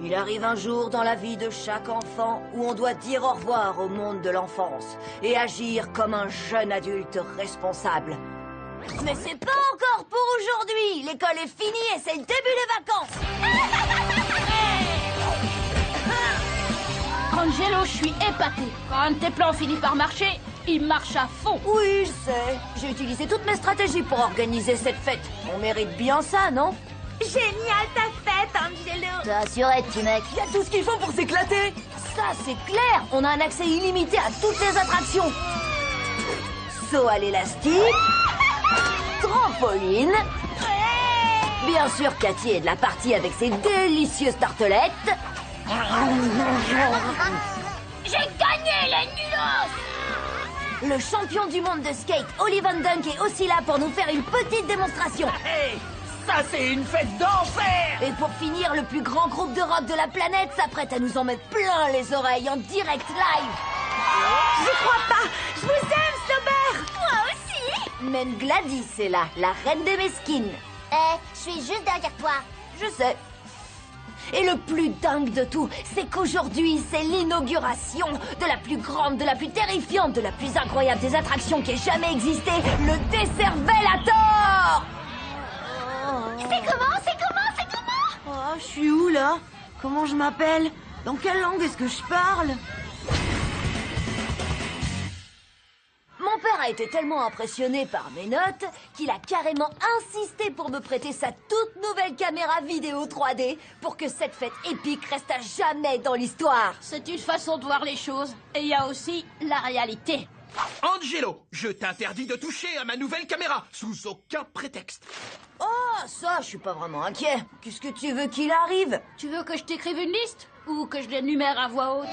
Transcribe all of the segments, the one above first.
Il arrive un jour dans la vie de chaque enfant où on doit dire au revoir au monde de l'enfance et agir comme un jeune adulte responsable. Mais c'est pas encore pour aujourd'hui. L'école est finie et c'est le début des vacances. Angelo, je suis épaté. Quand un de tes plans finit par marcher, il marche à fond. Oui, je sais. J'ai utilisé toutes mes stratégies pour organiser cette fête. On mérite bien ça, non? Génial ta fête, Angelo. T'assurette, mec. Il y a tout ce qu'il faut pour s'éclater. Ça, c'est clair. On a un accès illimité à toutes les attractions. Saut à l'élastique. Trampoline. Bien sûr, Cathy est de la partie avec ses délicieuses tartelettes. J'ai gagné les nulos. Le champion du monde de skate, Oli Van Dunk, est aussi là pour nous faire une petite démonstration. Hey, ça c'est une fête d'enfer! Et pour finir, le plus grand groupe de rock de la planète s'apprête à nous en mettre plein les oreilles en direct live. J'y crois pas. Je vous aime, Slobber. Moi aussi. Même Gladys est là, la reine des mesquines. Je suis juste derrière toi. Je sais. Et le plus dingue de tout, c'est qu'aujourd'hui, c'est l'inauguration de la plus grande, de la plus terrifiante, de la plus incroyable des attractions qui ait jamais existé, le Décervellator! C'est comment Oh, je suis où, là? Comment je m'appelle? Dans quelle langue est-ce que je parle? Mon père a été tellement impressionné par mes notes qu'il a carrément insisté pour me prêter sa toute nouvelle caméra vidéo 3D pour que cette fête épique reste à jamais dans l'histoire. C'est une façon de voir les choses. Et il y a aussi la réalité. Angelo, je t'interdis de toucher à ma nouvelle caméra, sous aucun prétexte. Oh, ça, je suis pas vraiment inquiet. Qu'est-ce que tu veux qu'il arrive? Tu veux que je t'écrive une liste? Ou que je l'énumère à voix haute?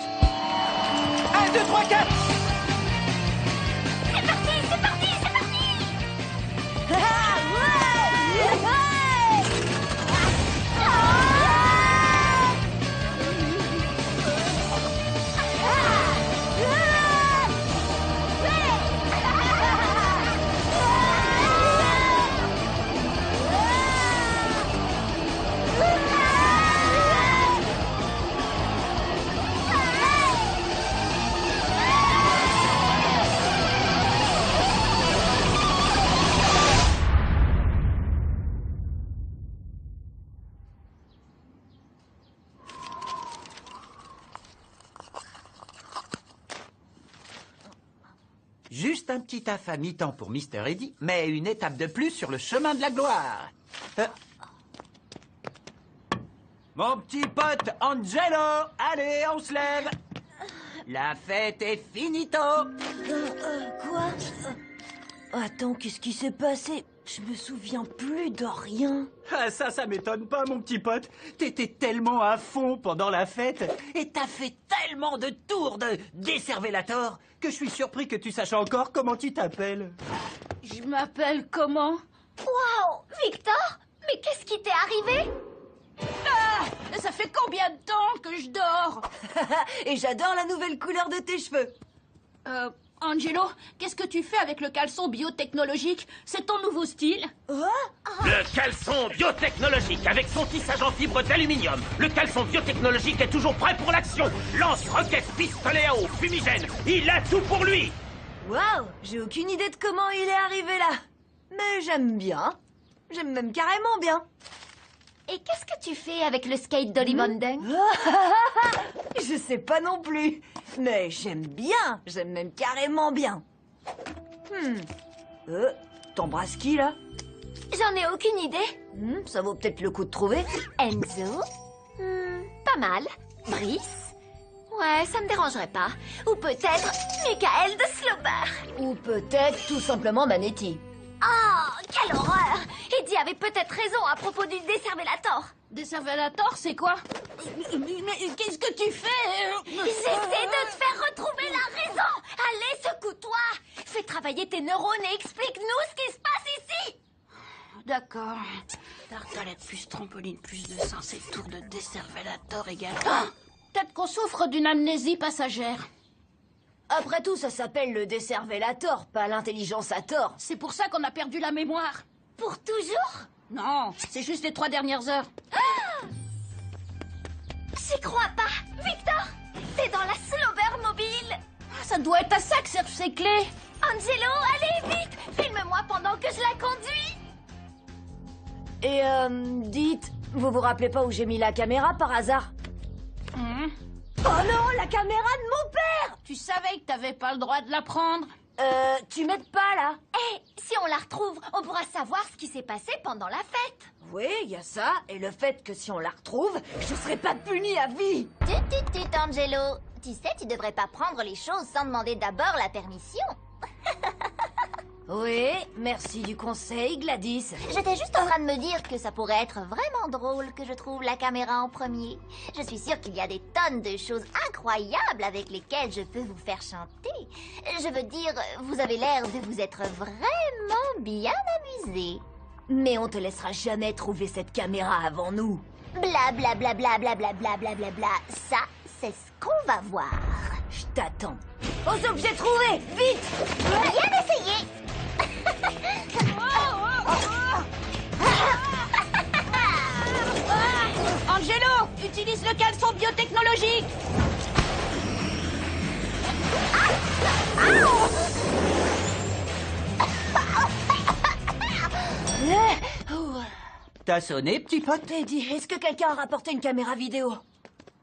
1, 2, 3, 4! C'est parti. Ah, ouais! Ouais! Juste un petit taf à mi-temps pour Mr. Eddy, mais une étape de plus sur le chemin de la gloire. Mon petit pote Angelo, allez, on se lève. La fête est finito. Quoi? Attends, qu'est-ce qui s'est passé? Je me souviens plus de rien. Ah, ça m'étonne pas, mon petit pote. T'étais tellement à fond pendant la fête et t'as fait tellement de tours de Décervellator que je suis surpris que tu saches encore comment tu t'appelles. Je m'appelle comment? Waouh, Victor. Mais qu'est-ce qui t'est arrivé? Ah! Ça fait combien de temps que je dors? Et j'adore la nouvelle couleur de tes cheveux. Angelo, qu'est-ce que tu fais avec le caleçon biotechnologique? C'est ton nouveau style? Le caleçon biotechnologique avec son tissage en fibre d'aluminium. Le caleçon biotechnologique est toujours prêt pour l'action. Lance, roquette, pistolet à eau, fumigène. Il a tout pour lui. Waouh, j'ai aucune idée de comment il est arrivé là. Mais j'aime bien. J'aime même carrément bien. Et qu'est-ce que tu fais avec le skate d'Oli Van Dunk? Je sais pas non plus. Mais j'aime bien. J'aime même carrément bien. T'embrasses qui là? J'en ai aucune idée. Ça vaut peut-être le coup de trouver. Enzo? Pas mal. Brice? Ouais, ça me dérangerait pas. Ou peut-être Michael de Slobber. Ou peut-être tout simplement Manetti. Oh, quelle horreur! Eddie avait peut-être raison à propos du Décervellator. Décervellator, c'est quoi? Mais qu'est-ce que tu fais? J'essaie de te faire retrouver la raison. Allez, secoue-toi. Fais travailler tes neurones et explique-nous ce qui se passe ici. D'accord. Tartelette plus trampoline plus de sens et tour de Décervellator égale... Ah! Peut-être qu'on souffre d'une amnésie passagère. Après tout, ça s'appelle le Décervellator, pas l'intelligence à tort. C'est pour ça qu'on a perdu la mémoire. Pour toujours? Non, c'est juste les 3 dernières heures. J'y crois pas. Victor, t'es dans la Slobber mobile. Ça doit être à ça que servent ces clés. Angelo, allez vite. Filme-moi pendant que je la conduis. Et dites, vous vous rappelez pas où j'ai mis la caméra par hasard? Oh non, la caméra de mon père! Tu savais que t'avais pas le droit de la prendre. Tu m'aides pas là? Eh, si on la retrouve, on pourra savoir ce qui s'est passé pendant la fête. Oui, il y a ça, et le fait que si on la retrouve, je serai pas puni à vie! Tut, Angelo. Tu sais, tu devrais pas prendre les choses sans demander d'abord la permission. Oui, merci du conseil, Gladys. J'étais juste en train de me dire que ça pourrait être vraiment drôle que je trouve la caméra en premier. Je suis sûre qu'il y a des tonnes de choses incroyables avec lesquelles je peux vous faire chanter. Je veux dire, vous avez l'air de vous être vraiment bien amusé. Mais on te laissera jamais trouver cette caméra avant nous. Bla bla bla bla bla bla bla bla bla bla. Ça, c'est ce qu'on va voir. Je t'attends. Aux objets trouvés, vite! Bien essayé. Angelo, utilise le caleçon biotechnologique. T'as sonné, petit pote? Teddy, est-ce que quelqu'un a rapporté une caméra vidéo?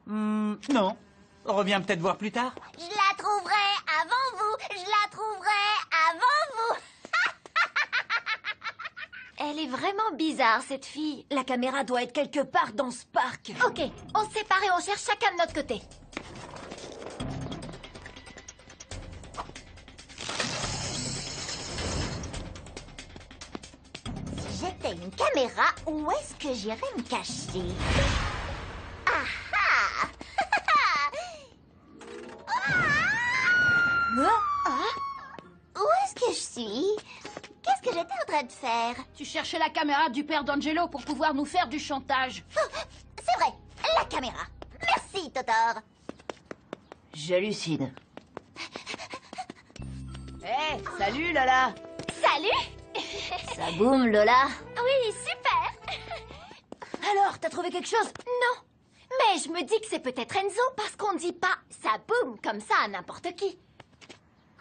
Non. Reviens peut-être voir plus tard. Je la trouverai avant vous. Je la trouverai avant vous. Elle est vraiment bizarre, cette fille. La caméra doit être quelque part dans ce parc. Ok, on se sépare et on cherche chacun de notre côté. Si j'étais une caméra, où est-ce que j'irais me cacher? Ah ah! Où est-ce que je suis? Qu'est-ce que j'étais en train de faire? Tu cherchais la caméra du père d'Angelo pour pouvoir nous faire du chantage. Oh, c'est vrai, la caméra. Merci, Totor. J'hallucine. Hé, salut Lola. Salut. Ça boum, Lola. Oui, super. Alors, t'as trouvé quelque chose? Non, mais je me dis que c'est peut-être Enzo parce qu'on dit pas ça boum comme ça à n'importe qui.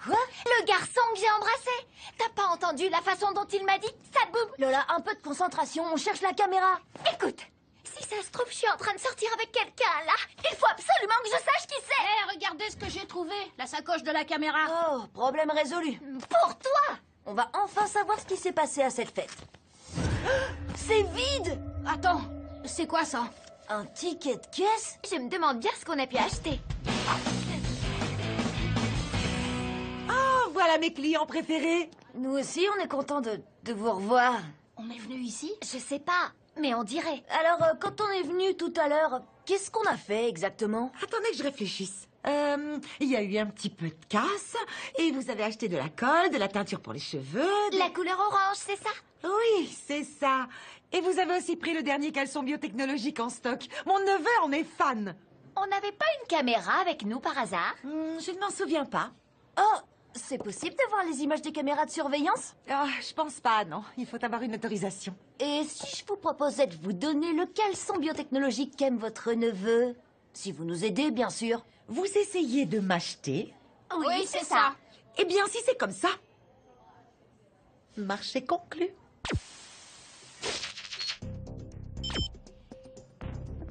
Quoi? Le garçon que j'ai embrassé. T'as pas entendu la façon dont il m'a dit ça boum? Lola, un peu de concentration, on cherche la caméra. Écoute, si ça se trouve, je suis en train de sortir avec quelqu'un là. Il faut absolument que je sache qui c'est. Hé, regardez ce que j'ai trouvé. La sacoche de la caméra. Oh, problème résolu. Pour toi. On va enfin savoir ce qui s'est passé à cette fête. C'est vide! Attends, c'est quoi ça? Un ticket de caisse? Je me demande bien ce qu'on a pu acheter. Oh, voilà mes clients préférés. Nous aussi, on est content de vous revoir. On est venu ici? Je sais pas, mais on dirait. Alors, quand on est venu tout à l'heure, qu'est-ce qu'on a fait exactement? Attendez que je réfléchisse. Il y a eu un petit peu de casse, et vous avez acheté de la colle, de la teinture pour les cheveux... La couleur orange, c'est ça? Oui, c'est ça. Et vous avez aussi pris le dernier caleçon biotechnologique en stock. Mon neveu en est fan. On n'avait pas une caméra avec nous par hasard? Je ne m'en souviens pas. Oh, c'est possible de voir les images des caméras de surveillance? Ah, je pense pas, non. Il faut avoir une autorisation. Et si je vous proposais de vous donner le caleçon biotechnologique qu'aime votre neveu? Si vous nous aidez, bien sûr. Vous essayez de m'acheter? Oui, c'est ça. Eh bien, si c'est comme ça... Marché conclu.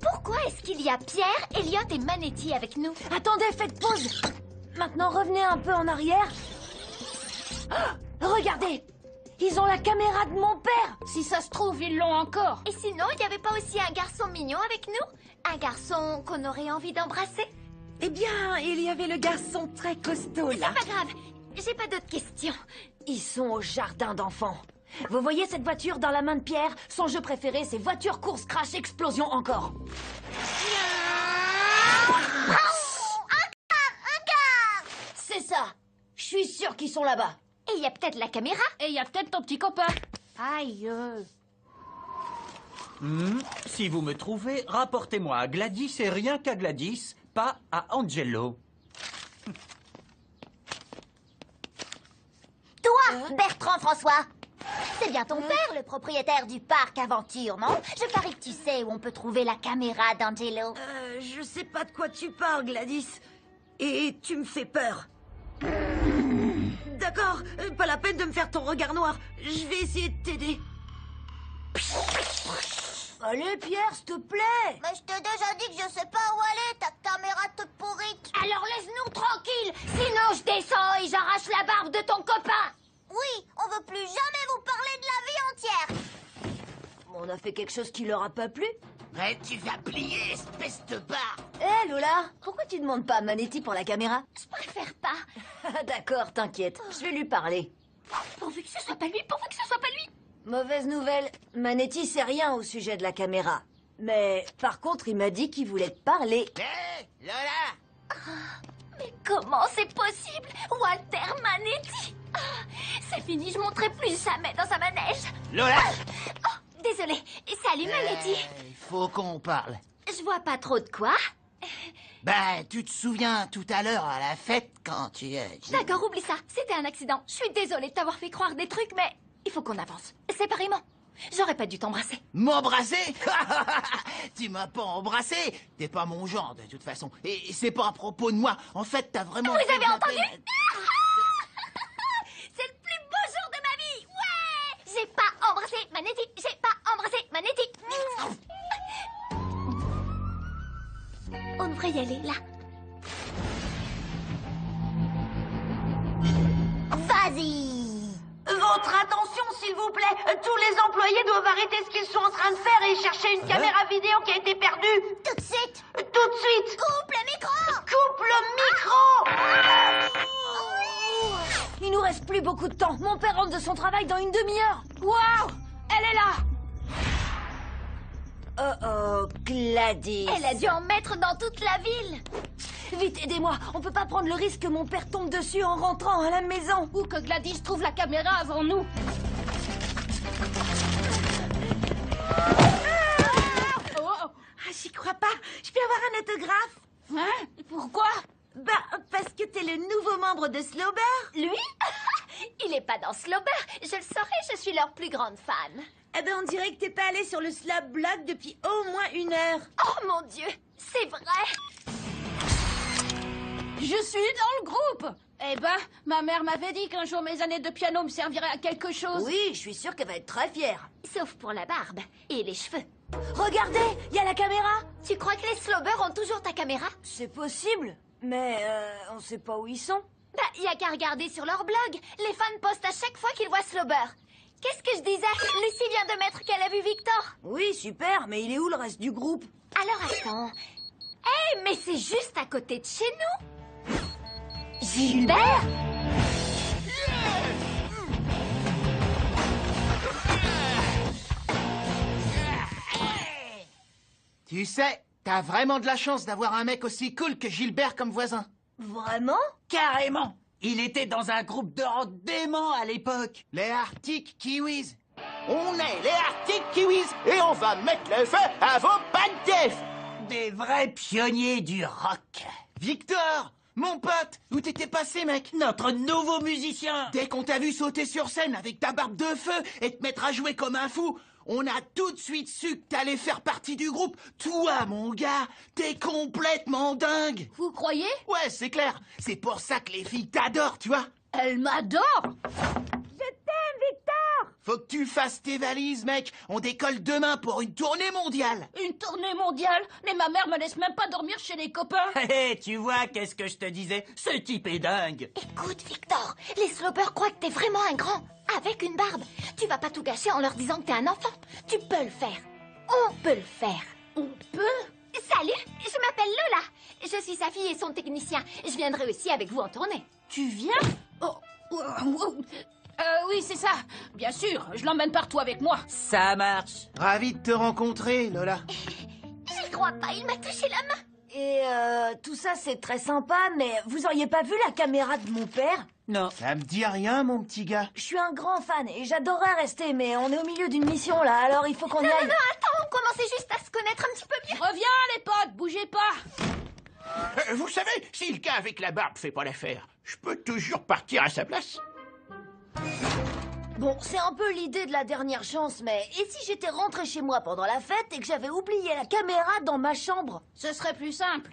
Pourquoi est-ce qu'il y a Pierre, Elliot et Manetti avec nous? Attendez, faites pause. Maintenant, revenez un peu en arrière. Oh, regardez, ils ont la caméra de mon père. Si ça se trouve, ils l'ont encore. Et sinon, il n'y avait pas aussi un garçon mignon avec nous? Un garçon qu'on aurait envie d'embrasser? Eh bien, il y avait le garçon très costaud, là. Pas grave, j'ai pas d'autres questions. Ils sont au jardin d'enfants. Vous voyez cette voiture dans la main de Pierre? Son jeu préféré, c'est voiture, course, crash, explosion encore. C'est ça. Je suis sûre qu'ils sont là-bas. Et il y a peut-être la caméra? Et il y a peut-être ton petit copain. Aïe. Si vous me trouvez, rapportez-moi à Gladys et rien qu'à Gladys, pas à Angelo. Toi, Bertrand François. C'est bien ton père, le propriétaire du parc Aventure, non? Je parie que tu sais où on peut trouver la caméra d'Angelo. Je sais pas de quoi tu parles, Gladys. Et tu me fais peur. D'accord, pas la peine de me faire ton regard noir. Je vais essayer de t'aider. Allez, Pierre, s'il te plaît. Mais je t'ai déjà dit que je sais pas où aller, ta caméra toute pourrite. Alors laisse-nous tranquilles, sinon je descends et j'arrache la barbe de ton copain. Oui, on veut plus jamais vous parler de la vie entière. On a fait quelque chose qui leur a pas plu. Mais tu vas plier, espèce de barre. Hé, Lola, pourquoi tu demandes pas à Manetti pour la caméra? Je préfère pas. D'accord, t'inquiète, je vais lui parler. Pourvu que ce soit pas lui, pourvu que ce soit pas lui. Mauvaise nouvelle, Manetti sait rien au sujet de la caméra. Mais par contre, il m'a dit qu'il voulait te parler. Hé, Lola. Mais comment c'est possible? Walter Manetti. C'est fini, je monterai plus jamais dans un manège. Lola. Désolée. Salut Manetti. Il faut qu'on parle. Je vois pas trop de quoi. Ben, tu te souviens tout à l'heure à la fête quand tu... D'accord, oublie ça. C'était un accident. Je suis désolée de t'avoir fait croire des trucs, mais il faut qu'on avance. Séparément. J'aurais pas dû t'embrasser. M'embrasser? Tu m'as pas embrassé. T'es pas mon genre, de toute façon. Et c'est pas à propos de moi. En fait, t'as vraiment... Vous fait avez de la entendu? peine. C'est le plus beau jour de ma vie. Ouais. J'ai pas embrassé Manetti. J'ai pas embrassé Manetti. On devrait y aller, là. Vas-y. Votre attention, s'il vous plaît. Tous les employés doivent arrêter ce qu'ils sont en train de faire et chercher une caméra vidéo qui a été perdue. Tout de suite. Tout de suite. Coupe le micro. Coupe le micro. Il nous reste plus beaucoup de temps. Mon père rentre de son travail dans une demi-heure. Waouh. Elle est là. Oh, Gladys. Elle a dû en mettre dans toute la ville. Vite, aidez-moi. On peut pas prendre le risque que mon père tombe dessus en rentrant à la maison. Ou que Gladys trouve la caméra avant nous. Ah, j'y crois pas. Je peux avoir un autographe? Hein? Pourquoi? Bah, parce que t'es le nouveau membre de Slowber. Lui? Il est pas dans Slowber. Je le saurais, je suis leur plus grande fan. Eh ben, on dirait que t'es pas allé sur le Slab Blog depuis au moins 1 heure. Oh mon Dieu, c'est vrai. Je suis dans le groupe. Eh ben, ma mère m'avait dit qu'un jour mes années de piano me serviraient à quelque chose. Oui, je suis sûre qu'elle va être très fière. Sauf pour la barbe et les cheveux. Regardez, il y a la caméra. Tu crois que les Slowbers ont toujours ta caméra? C'est possible, mais on sait pas où ils sont. Bah, y a qu'à regarder sur leur blog. Les fans postent à chaque fois qu'ils voient Slowber. Qu'est-ce que je disais? Lucie vient de mettre qu'elle a vu Victor. Oui, super, mais il est où le reste du groupe? Alors attends. Eh, mais c'est juste à côté de chez nous. Gilbert? Tu sais, t'as vraiment de la chance d'avoir un mec aussi cool que Gilbert comme voisin. Vraiment? Carrément. Il était dans un groupe de rock dément à l'époque. Les Arctic Kiwis. On est les Arctic Kiwis et on va mettre le feu à vos pancakes. Des vrais pionniers du rock. Victor, mon pote, où t'étais passé, mec? Notre nouveau musicien. Dès qu'on t'a vu sauter sur scène avec ta barbe de feu et te mettre à jouer comme un fou, on a tout de suite su que t'allais faire partie du groupe. Toi, mon gars, t'es complètement dingue. Vous croyez? Ouais, c'est clair. C'est pour ça que les filles t'adorent, tu vois. Elle m'adore. Faut que tu fasses tes valises, mec. On décolle demain pour une tournée mondiale. Une tournée mondiale? Mais ma mère me laisse même pas dormir chez les copains. Hé, tu vois, qu'est-ce que je te disais? Ce type est dingue. Écoute, Victor, les Slowbers croient que t'es vraiment un grand, avec une barbe. Tu vas pas tout gâcher en leur disant que t'es un enfant. Tu peux le faire. On peut le faire. On peut? Salut, je m'appelle Lola. Je suis sa fille et son technicien. Je viendrai aussi avec vous en tournée. Tu viens? Oui, c'est ça. Bien sûr, je l'emmène partout avec moi. Ça marche. Ravi de te rencontrer, Lola. J'y crois pas, il m'a touché la main. Et tout ça, c'est très sympa, mais vous auriez pas vu la caméra de mon père? Non. Ça me dit rien, mon petit gars. Je suis un grand fan et j'adorerais rester, mais on est au milieu d'une mission là, alors il faut qu'on y aille. Non, attends, on commençait juste à se connaître un petit peu mieux. Reviens, les potes, bougez pas. Vous savez, si le gars avec la barbe fait pas l'affaire, je peux toujours partir à sa place. Bon, c'est un peu l'idée de la dernière chance, mais et si j'étais rentrée chez moi pendant la fête et que j'avais oublié la caméra dans ma chambre? Ce serait plus simple.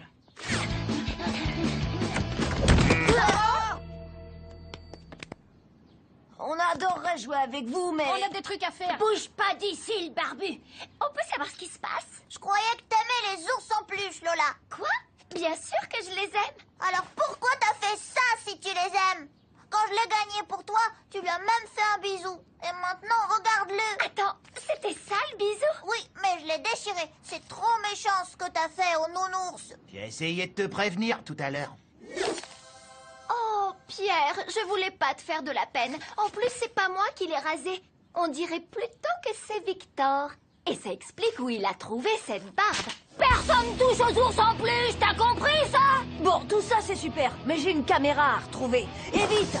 On adorerait jouer avec vous, mais... On a des trucs à faire. Bouge pas d'ici, le barbu! On peut savoir ce qui se passe? Je croyais que t'aimais les ours en peluche, Lola. Quoi? Bien sûr que je les aime. Alors pourquoi t'as fait ça si tu les aimes? Quand je l'ai gagné pour toi, tu lui as même fait un bisou. Et maintenant, regarde-le. Attends, c'était ça le bisou? Oui, mais je l'ai déchiré. C'est trop méchant ce que t'as fait au nounours. J'ai essayé de te prévenir tout à l'heure. Oh, Pierre, je voulais pas te faire de la peine. En plus, c'est pas moi qui l'ai rasé. On dirait plutôt que c'est Victor. Et ça explique où il a trouvé cette barbe. Personne touche aux ours en plus, t'as compris ça? Bon, tout ça c'est super, mais j'ai une caméra à retrouver. Et vite!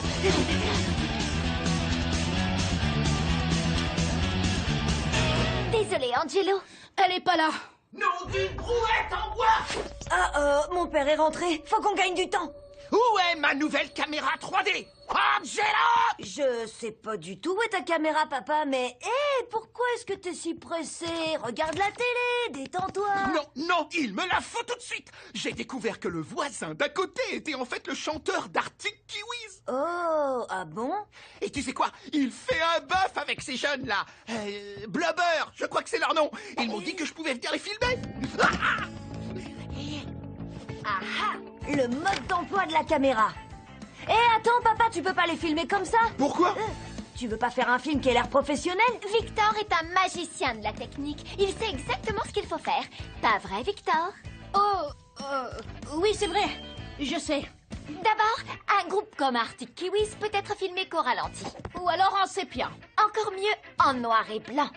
Désolé, Angelo. Elle est pas là. Nom d'une brouette en bois! Ah, mon père est rentré, faut qu'on gagne du temps. Où est ma nouvelle caméra 3D? Angela! Je sais pas du tout où est ta caméra, papa, mais... Hé, pourquoi est-ce que t'es si pressé? Regarde la télé, détends-toi. Non, il me la faut tout de suite. J'ai découvert que le voisin d'à côté était en fait le chanteur d'Arctic Kiwis. Oh, ah bon? Et tu sais quoi? Il fait un bœuf avec ces jeunes-là. Blubber, je crois que c'est leur nom. Ils m'ont dit que je pouvais venir les filmer. Ah, le mode d'emploi de la caméra. Eh, attends, papa, tu peux pas les filmer comme ça? Pourquoi? Tu veux pas faire un film qui a l'air professionnel? Victor est un magicien de la technique. Il sait exactement ce qu'il faut faire. Pas vrai, Victor? Oui, c'est vrai. Je sais. D'abord, un groupe comme Arctic Kiwis peut être filmé qu'au ralenti. Ou alors en sépia. Encore mieux, en noir et blanc.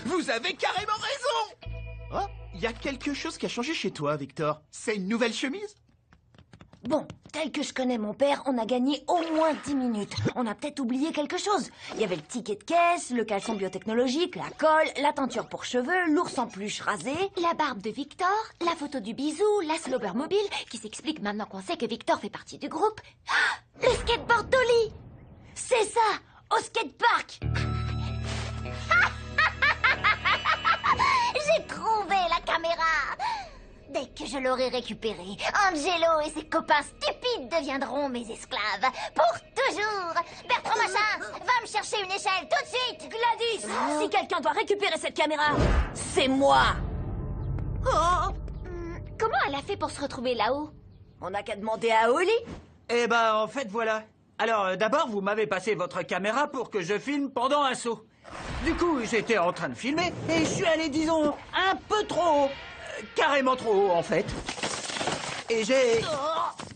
Vous avez carrément raison. Oh, il y a quelque chose qui a changé chez toi, Victor. C'est une nouvelle chemise? Bon, tel que je connais mon père, on a gagné au moins 10 minutes. On a peut-être oublié quelque chose. Il y avait le ticket de caisse, le caleçon biotechnologique, la colle, la teinture pour cheveux, l'ours en peluche rasé. La barbe de Victor, la photo du bisou, la slobber mobile, qui s'explique maintenant qu'on sait que Victor fait partie du groupe. Ah, le skateboard d'Oli! C'est ça, au skatepark. J'ai trouvé la caméra. Dès que je l'aurai récupérée, Angelo et ses copains stupides deviendront mes esclaves. Pour toujours. Bertrand Machin, va me chercher une échelle tout de suite. Gladys, si quelqu'un doit récupérer cette caméra, c'est moi. Oh, Comment elle a fait pour se retrouver là-haut? on n'a qu'à demander à Oli. Eh ben, en fait, voilà. Alors, d'abord, vous m'avez passé votre caméra pour que je filme pendant un saut. Du coup, j'étais en train de filmer et je suis allé, disons, un peu trop haut. Carrément trop haut, en fait. Et j'ai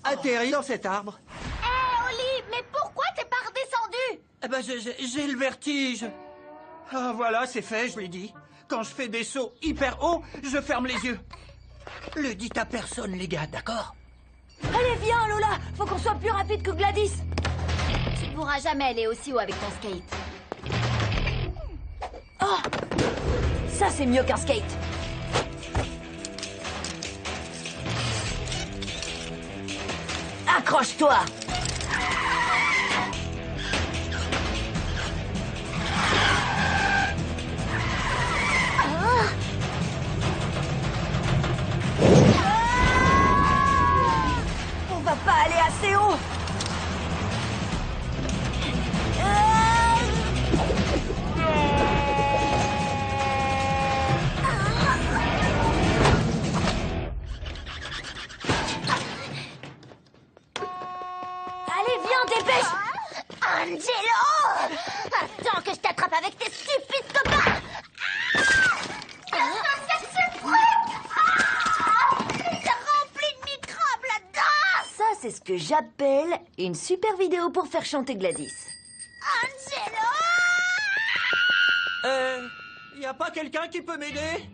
atterri dans cet arbre. Hé, Oli, mais pourquoi t'es pas redescendu? Eh ben, j'ai le vertige. Ah, voilà, c'est fait, je l'ai dit. Quand je fais des sauts hyper hauts, je ferme les yeux. Le dites à personne, les gars, d'accord? Allez, viens, Lola. Faut qu'on soit plus rapide que Gladys. Tu pourras jamais aller aussi haut avec ton skate. Oh, ça, c'est mieux qu'un skate. Accroche-toi. On va pas aller assez haut. Allez, viens, dépêche. Angelo! Attends que je t'attrape avec tes stupides copains! C'est rempli de microbes là-dedans! Ça, c'est ce que j'appelle une super vidéo pour faire chanter Gladys. Angelo! Y a pas quelqu'un qui peut m'aider?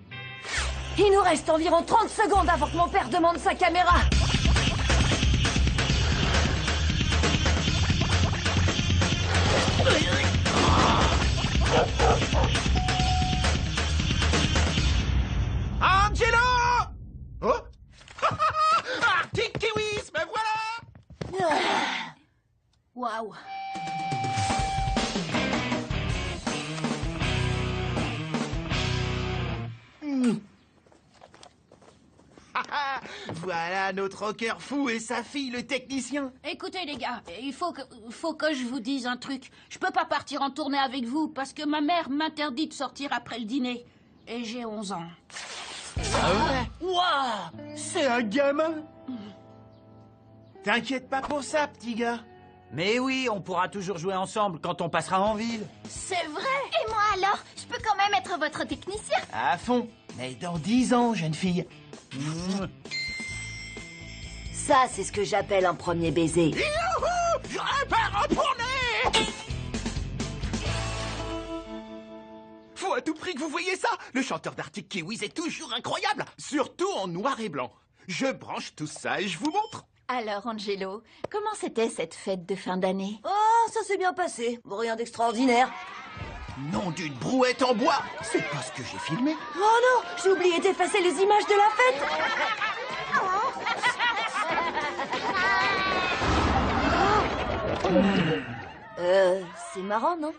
Il nous reste environ 30 secondes avant que mon père demande sa caméra. Angelo! Oh? Arctic Kiwis, me voilà! Waouh. Voilà notre rocker fou et sa fille, le technicien. Écoutez les gars, il faut que je vous dise un truc. Je peux pas partir en tournée avec vous parce que ma mère m'interdit de sortir après le dîner. Et j'ai 11 ans. Waouh! C'est un gamin! T'inquiète pas pour ça, petit gars. Mais oui, on pourra toujours jouer ensemble quand on passera en ville. C'est vrai! Et moi alors, je peux quand même être votre technicien. À fond. Mais dans 10 ans, jeune fille. Ça, c'est ce que j'appelle un premier baiser. Je répare un poney. Faut à tout prix que vous voyez ça. Le chanteur d'Arctic Kiwis est toujours incroyable, surtout en noir et blanc. Je branche tout ça et je vous montre. Alors, Angelo, comment c'était cette fête de fin d'année? Oh, ça s'est bien passé. Rien d'extraordinaire. Nom d'une brouette en bois. C'est pas ce que j'ai filmé. Oh non, j'ai oublié d'effacer les images de la fête. C'est marrant, non?